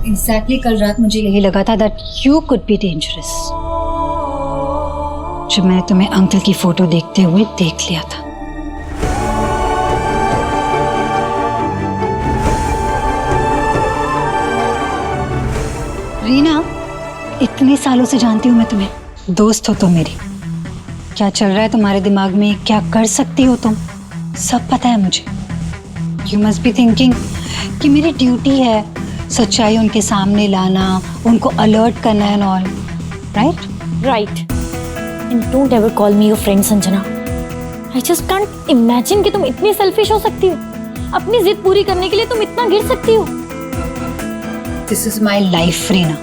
Exactly कल रात मुझे यही लगा था that you could be dangerous, जब मैंने तुम्हें अंकल की फोटो देखते हुए देख लिया था। रीना, इतने सालों से जानती हूँ मैं तुम्हें, दोस्त हो तुम मेरी। क्या चल रहा है तुम्हारे दिमाग में, क्या कर सकती हो तुम, सब पता है मुझे। यू मस्ट बी थिंकिंग कि मेरी ड्यूटी है सच्चाई उनके सामने लाना, उनको अलर्ट करना and all, right? Right. And don't ever call me your friend Sanjana. I just can't imagine कि तुम इतनी सेल्फिश हो सकती हो। अपनी जिद पूरी करने के लिए तुम इतना गिर सकती हो। This is my life Reena,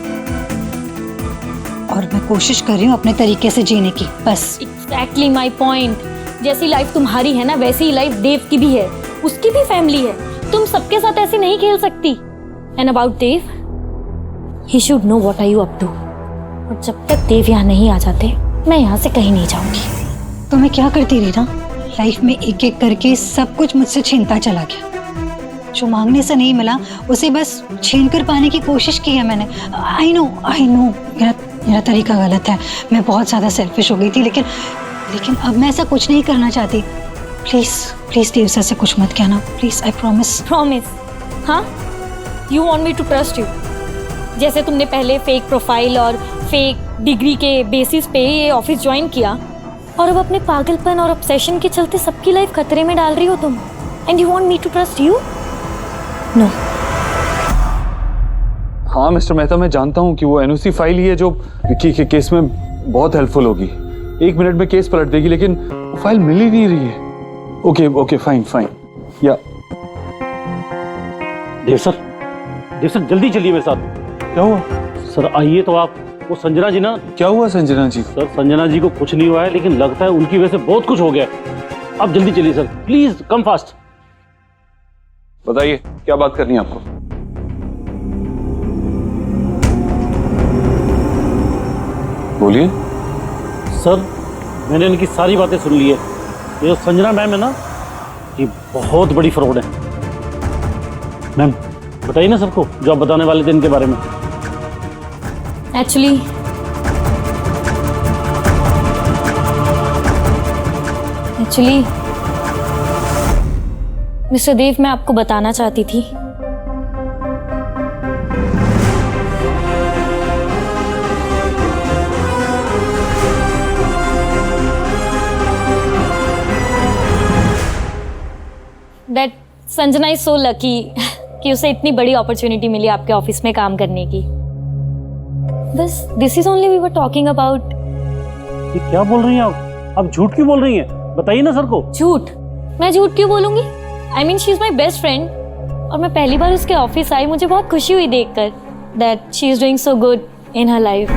और मैं कोशिश कर रही हूँ अपने तरीके से जीने की, बस। Exactly my point. जैसी लाइफ तुम्हारी है ना, वैसी ही लाइफ देव की भी है, उसकी भी फैमिली है। तुम सबके साथ ऐसे नहीं खेल सकती। And about Dev, he should know what are you up to. और जब तक देव यहाँ नहीं आ जाते, मैं यहाँ से कहीं नहीं जाऊंगी। तो मैं क्या करती रही ना, लाइफ में एक एक करके सब कुछ मुझसे छीनता चला गया। जो मांगने से नहीं मिला उसे बस छीन कर पाने की कोशिश की है मैंने। आई नो मेरा तरीका गलत है, मैं बहुत ज़्यादा सेल्फिश हो गई थी, लेकिन अब मैं ऐसा कुछ नहीं करना चाहती। प्लीज देव सर से कुछ मत कहना, प्लीज, आई प्रॉमिस। प्रॉमिस? हाँ, you want me to trust you? जैसे तुमने पहले फेक प्रोफाइल और फेक डिग्री के बेसिस पे ये ऑफिस ज्वाइन किया, और अब अपने पागलपन और ऑब्सेशन के चलते सबकी लाइफ खतरे में डाल रही हो तुम। And you want me to trust you? No. हाँ मिस्टर मेहता, मैं जानता हूँ कि वो एनओसी फाइल ही है जो विक्की के केस में बहुत हेल्पफुल होगी। 1 मिनट में केस पलट देगी, लेकिन वो फाइल मिल ही नहीं रही है। ओके फाइन या देव सर जल्दी चलिए मेरे साथ। क्या हुआ सर? आइए तो आप। वो संजना जी ना। क्या हुआ संजना जी? सर संजना जी को कुछ नहीं हुआ है, लेकिन लगता है उनकी वजह से बहुत कुछ हो गया। आप जल्दी चलिए सर, प्लीज कम फास्ट। बताइए क्या बात करनी है आपको? बोलिए। सर मैंने इनकी सारी बातें सुन ली है। ये जो संजना मैम है ना, ये बहुत बड़ी फ्रॉड है। मैम बताइए ना सबको जो आप बताने वाले थे इनके बारे में। एक्चुअली मिस्टर देव, मैं आपको बताना चाहती थी that Sanjana is so lucky कि उसे इतनी बड़ी अपॉर्चुनिटी मिली आपके ऑफिस में काम करने की। बस this is only we were talking about. ये क्या बोल रही हैं आप झूठ क्यों बोल रही हैं? बताइए ना सर को। झूठ? मैं झूठ क्यों बोलूंगी? I mean she is my best friend, और मैं पहली बार उसके ऑफिस आई, मुझे बहुत खुशी हुई देखकर that she is doing so good in her life.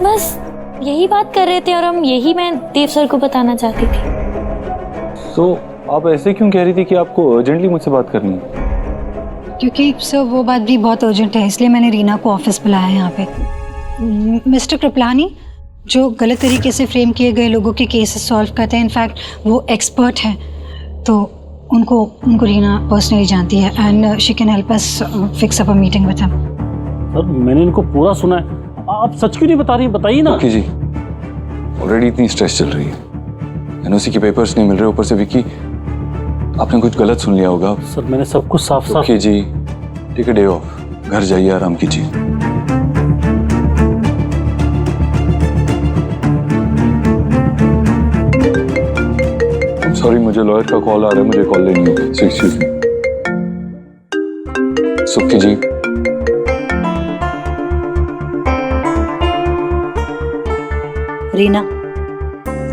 बस यही बात कर रहे थे, और हम यही मैं देव सर को बताना चाहती थी। तो आप ऐसे क्यों कह रही थी कि आपको अर्जेंटली मुझसे बात करनी है? क्योंकि सर वो बात भी बहुत अर्जेंट है, इसलिए मैंने रीना को ऑफिस बुलाया है यहाँ पे। मिस्टर कृपलानी जो गलत तरीके से फ्रेम किए गए लोगों के केसेस सॉल्व करते हैं, इनफैक्ट वो एक्सपर्ट हैं, तो उनको रीना पर्सनली जानती है and she can help us fix up a meeting with him. Sir मैंने इनको पूरा सुना है, आप सच क्यों नहीं बता रही? बताइए ना। विक्की जी, ऑलरेडी इतनी स्ट्रेस चल रही है, एनओसी के पेपर्स नहीं मिल रहे, ऊपर से विक्की आपने कुछ गलत सुन लिया होगा। सर मैंने सब कुछ साफ साफ। विक्की जी, टेक अ डे ऑफ, घर जाइए, आराम कीजिए। सॉरी, मुझे लॉयर का कॉल आ रहा है, मुझे कॉल लेनी होगी। Excuse me. Sukki ji, Reena,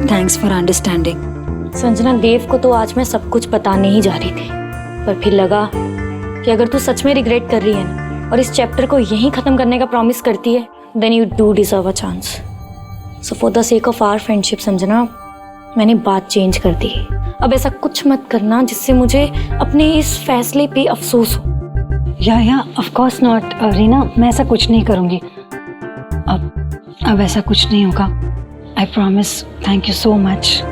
thanks for understanding. Sanjana, Dev को तो आज मैं सब कुछ बताने ही जा रही थी, पर फिर लगा कि अगर तू सच में रिग्रेट कर रही है ना, और इस चैप्टर को यहीं खत्म करने का प्रॉमिस करती है, then you do deserve a chance. So for the sake of our friendship Sanjana, मैंने बात चेंज कर दी। अब ऐसा कुछ मत करना जिससे मुझे अपने इस फैसले पे अफसोस हो। या ऑफ कोर्स नॉट रीना, मैं ऐसा कुछ नहीं करूँगी। अब ऐसा कुछ नहीं होगा, I promise. Thank you so much.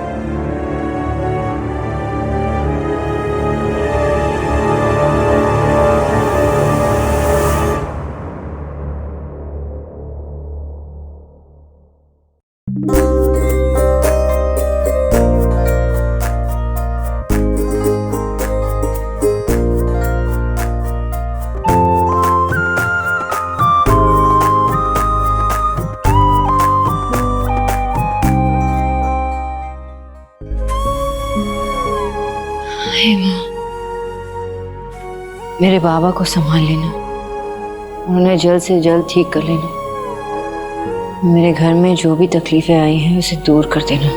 मेरे बाबा को संभाल लेना, उन्हें जल्द से जल्द ठीक कर लेना। मेरे घर में जो भी तकलीफें आई हैं उसे दूर कर देना।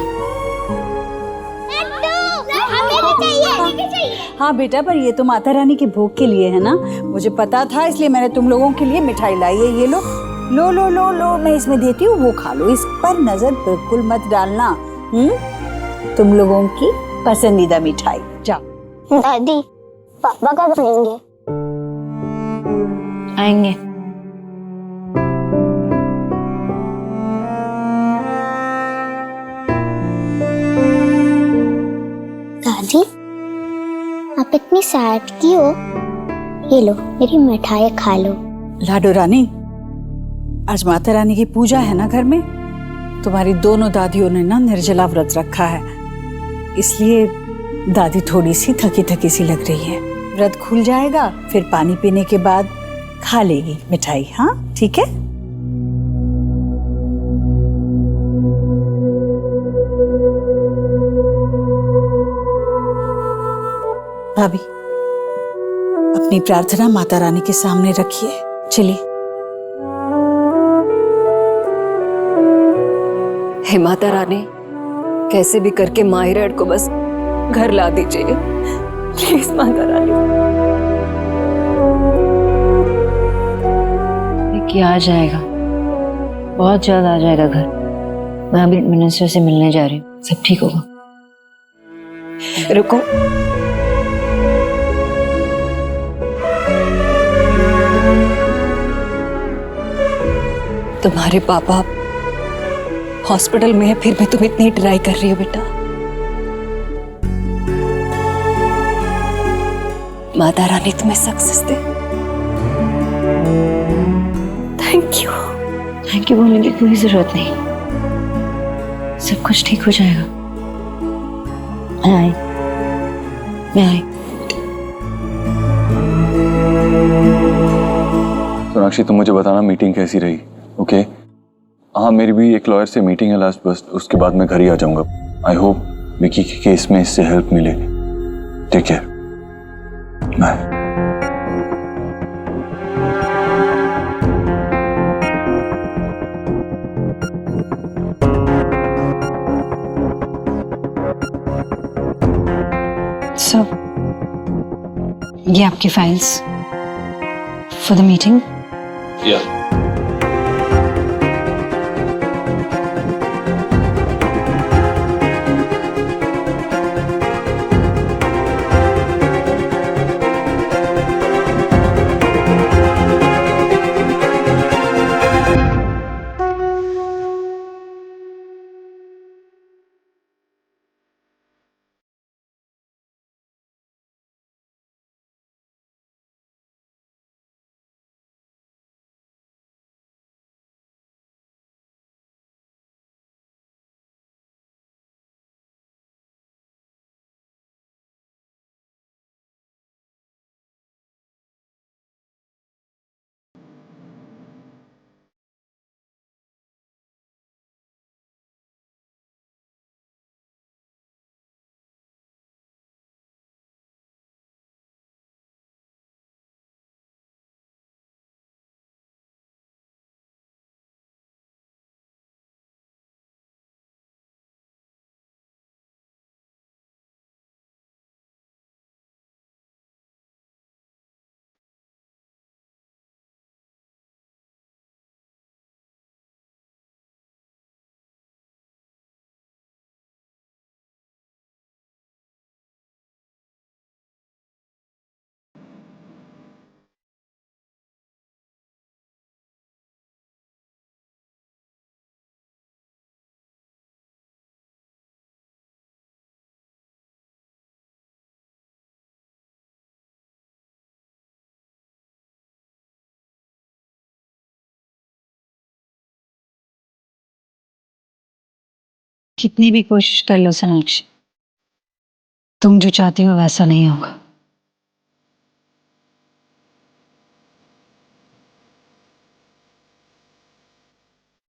हाँ बेटा, पर ये तो माता रानी के भोग के लिए है ना, मुझे पता था, इसलिए मैंने तुम लोगों के लिए मिठाई लाई है। ये लो लो लो लो लो, मैं इसमें देती हूँ, वो खा लो। इस पर नजर बिल्कुल मत डालना। तुम लोगों की पसंदीदा मिठाई। जाओ। दादी, पापा कब आएंगे? आएंगे। दादी, आप इतनी सैड क्यों हो? ये लो, मेरी मिठाई खा लो। लाडो रानी, आज माता रानी की पूजा है ना घर में, तुम्हारी दोनों दादियों ने ना निर्जला व्रत रखा है, इसलिए दादी थोड़ी सी थकी थकी सी लग रही है। व्रत खुल जाएगा, फिर पानी पीने के बाद खा लेगी मिठाई। हाँ ठीक है। भाभी, अपनी प्रार्थना माता रानी के सामने रखिए। चलिए। हे माता रानी, कैसे भी करके माहिरड को बस घर ला दीजिए, प्लीज माता रानी। विक्की आ जाएगा, बहुत जल्द आ जाएगा घर। मैं अभी मिनिस्टर से मिलने जा रही हूँ, सब ठीक होगा। रुको, तुम्हारे पापा हॉस्पिटल में है, फिर भी तुम इतनी ट्राई कर रही हो बेटा। माता रानी तुम्हें success they. Thank you. Thank you बोलने की कोई जरूरत नहीं, सब कुछ ठीक हो जाएगा। मैं आई। सोनाक्षी, तुम मुझे बताना मीटिंग कैसी रही। ओके हाँ, मेरी भी एक लॉयर से मीटिंग है लास्ट, बस उसके बाद मैं घर ही आ जाऊंगा। आई होप विकी के केस में इससे हेल्प मिले। Take care, bye. सो ये आपकी फाइल्स फॉर द मीटिंग। कितनी भी कोशिश कर लो सोनाक्षी, तुम जो चाहती हो वैसा नहीं होगा।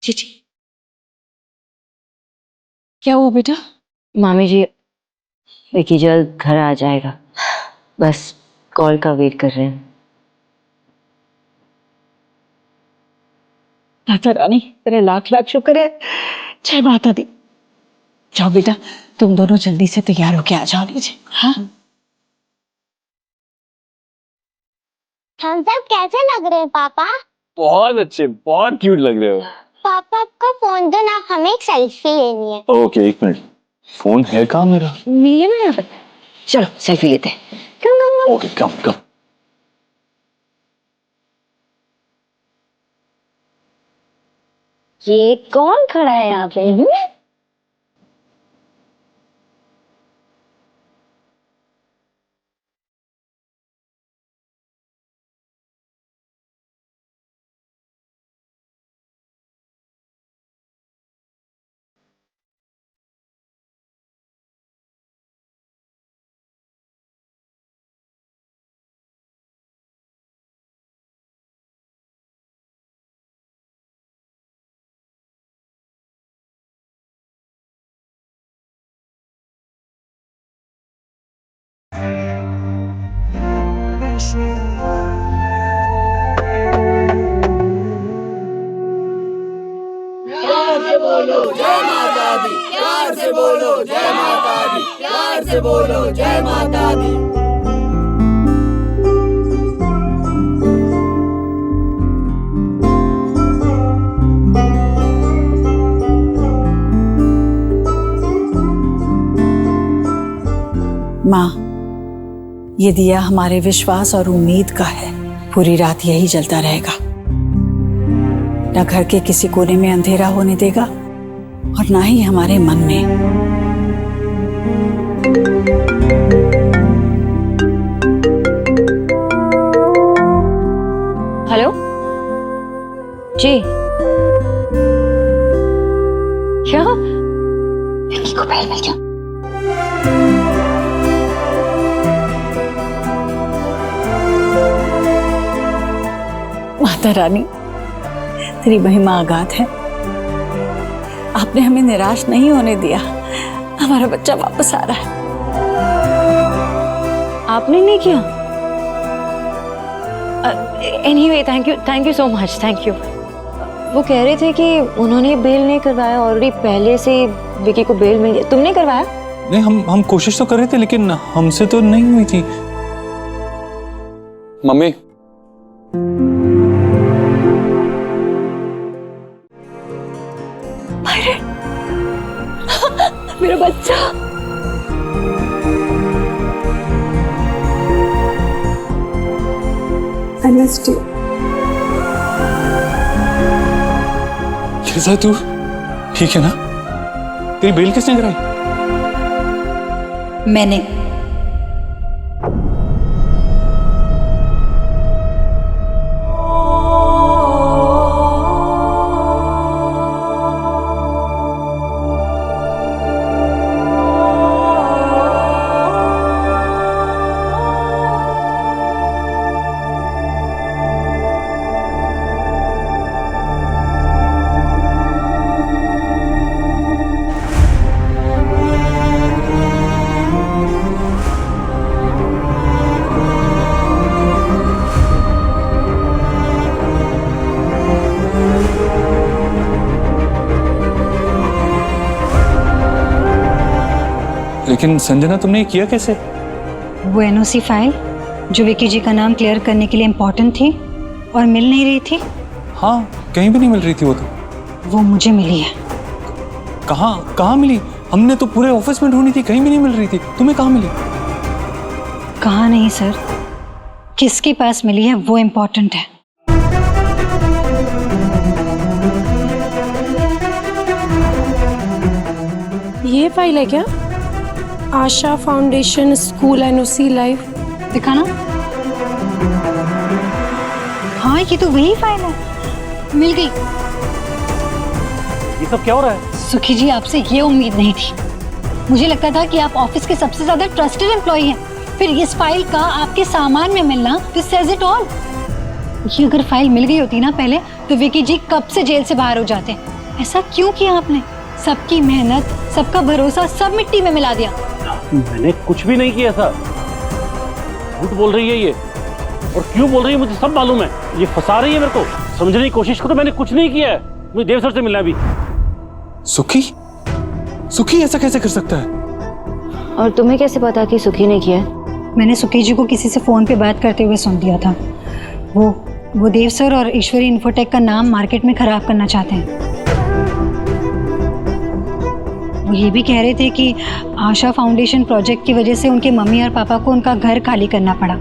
जी क्या हुआ बेटा? मामी जी, विकी जल्द घर आ जाएगा, बस कॉल का वेट कर रहे हैं। माता रानी तेरे लाख लाख शुक्र है। जय माता दी। जाओ बेटा, तुम दोनों जल्दी से तैयार होके आ जाओ नीचे। हाँ हम सब कैसे लग रहे हैं पापा? बहुत अच्छे, बहुत क्यूट लग रहे हो। पापा आपका फोन दो ना, हमें एक सेल्फी लेनी है। ओके, एक मिनट, फोन है कहाँ मेरा? मिलिए ना यहाँ पर। चलो सेल्फी लेते हैं। ओके, कम कम। ये कौन खड़ा है यहाँ पे? माँ, ये दिया हमारे विश्वास और उम्मीद का है। पूरी रात यही जलता रहेगा, न घर के किसी कोने में अंधेरा होने देगा और ना ही हमारे मन में। हेलो जी, क्या? विक्की को बेल मिल गया। माता रानी तेरी महिमा अगाध है। आपने हमें निराश नहीं होने दिया। हमारा बच्चा वापस आ रहा है। आपने नहीं किया? Anyway thank you so much, thank you. वो कह रहे थे कि उन्होंने बेल नहीं करवाया, ऑलरेडी पहले से विकी को बेल मिल गया। तुमने करवाया? नहीं, हम कोशिश तो कर रहे थे लेकिन हमसे तो नहीं हुई थी। मम्मी, मेरा बच्चा। I missed you. कैसा तू? ठीक है ना? तेरी बेल किसने कराई? मैंने। लेकिन संजना, तुमने ये किया कैसे? वो एनओसी फाइल जो विक्की जी का नाम क्लियर करने के लिए इम्पोर्टेंट थी और मिल नहीं रही थी। हाँ, कहीं भी नहीं मिल रही थी वो तो। वो मुझे मिली है। कहाँ मिली? हमने तो पूरे ऑफिस में ढूंढी थी, कहीं भी नहीं मिल रही थी। तुम्हें कहाँ मिली? कहाँ नहीं सर, किसके पास मिली है वो इम्पोर्टेंट है। ये फाइल है क्या? आशा फाउंडेशन स्कूल एनओसी लाइव। दिखाना। हाँ, ये तो वही फाइल है। मिल गई। ये सब क्या हो रहा है? सुखी जी, आपसे ये उम्मीद नहीं थी। मुझे लगता था कि आप ऑफिस के सबसे ज्यादा ट्रस्टेड एम्प्लॉई हैं, फिर इस फाइल का आपके सामान में मिलना, दिस सेज इट ऑल। ये अगर फाइल मिल गई होती ना पहले, तो विकी जी कब से जेल से बाहर हो जाते। ऐसा क्यों किया आपने? सबकी मेहनत, सबका भरोसा सब मिट्टी में मिला दिया। मैंने कुछ भी नहीं किया था। झूठ बोल रही है ये, और क्यों बोल रही है मुझे सब मालूम है। ये फंसा रही है मेरे को। समझने की कोशिश करो, मैंने कुछ नहीं किया है। मुझे देव सर से मिलना है अभी। सुखी? सुखी ऐसा कैसे कर सकता है? और तुम्हें कैसे पता कि सुखी ने किया है? मैंने सुखी जी को किसी से फ़ोन पे बात करते हुए सुन लिया था। वो देव सर और ईश्वरी इन्फोटेक का नाम मार्केट में खराब करना चाहते हैं। वो ये भी कह रहे थे कि आशा फाउंडेशन प्रोजेक्ट की वजह से उनके मम्मी और पापा को उनका घर खाली करना पड़ा।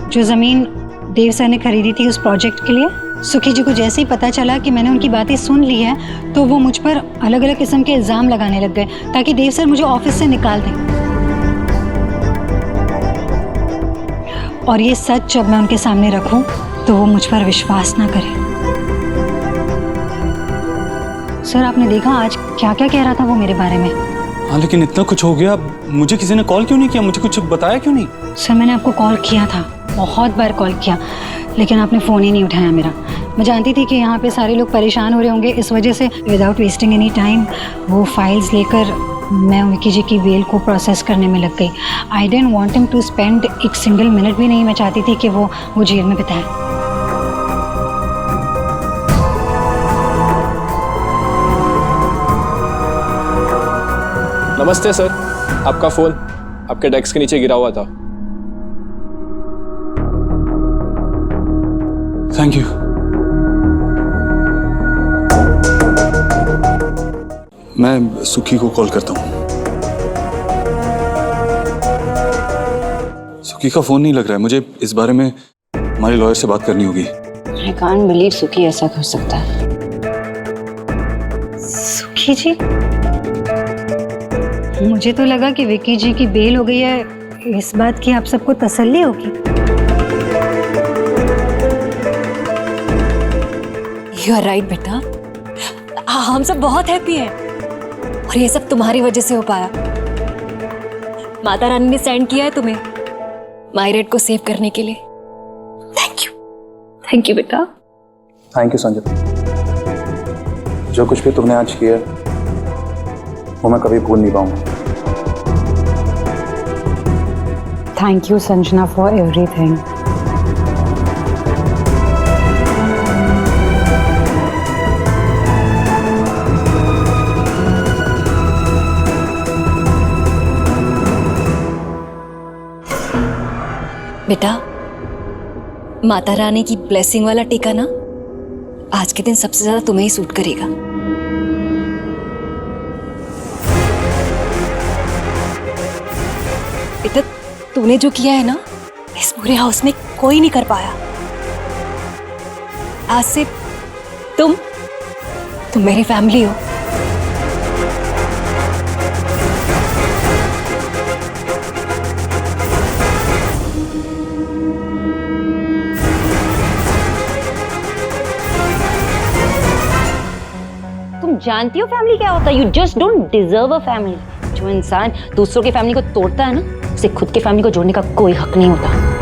जो ज़मीन देव सर ने खरीदी थी उस प्रोजेक्ट के लिए, सुखी जी को जैसे ही पता चला कि मैंने उनकी बातें सुन ली है, तो वो मुझ पर अलग अलग किस्म के इल्ज़ाम लगाने लग गए ताकि देव सर मुझे ऑफिस से निकाल दें। और ये सच जब मैं उनके सामने रखूं तो वो मुझ पर विश्वास ना करें। सर, आपने देखा आज क्या क्या कह रहा था वो मेरे बारे में। हाँ, लेकिन इतना कुछ हो गया, मुझे किसी ने कॉल क्यों नहीं किया? मुझे कुछ बताया क्यों नहीं? सर, मैंने आपको कॉल किया था, बहुत बार कॉल किया, लेकिन आपने फ़ोन ही नहीं उठाया मेरा। मैं जानती थी कि यहाँ पे सारे लोग परेशान हो रहे होंगे, इस वजह से विदाउट वेस्टिंग एनी टाइम वो फाइल्स लेकर मैं विकी जी की बेल को प्रोसेस करने में लग गई। I don't want him to spend एक सिंगल मिनट भी नहीं मैं चाहती थी कि वो जेल में बिताए। नमस्ते सर, आपका फ़ोन आपके डेस्क के नीचे गिरा हुआ था। Thank you. मैं सुखी को कॉल करता हूँ। सुखी का फोन नहीं लग रहा है। मुझे इस बारे में हमारे लॉयर से बात करनी होगी। आई कांट बिलीव सुखी ऐसा कर सकता है। सुखी जी, मुझे तो लगा कि विकी जी की बेल हो गई है, इस बात की आप सबको तसल्ली होगी। यू आर राइट बेटा, हम सब बहुत हैप्पी हैं और ये सब तुम्हारी वजह से हो पाया। माता रानी ने सेंड किया है तुम्हें मायरेट को सेव करने के लिए। थैंक यू बेटा। Thank you Sanjay. जो कुछ भी तुमने आज किया वो मैं कभी भूल नहीं पाऊंगा। Thank you Sanjana for everything. बेटा, माता रानी की ब्लेसिंग वाला टीका ना आज के दिन सबसे ज्यादा तुम्हें ही सूट करेगा। बेटा, तूने जो किया है ना, इस पूरे हाउस में कोई नहीं कर पाया। आज से तुम मेरी फैमिली हो। तुम जानती हो फैमिली क्या होता है? You just don't deserve a family. जो इंसान दूसरों की फैमिली को तोड़ता है ना, उसे खुद की फैमिली को जोड़ने का कोई हक नहीं होता।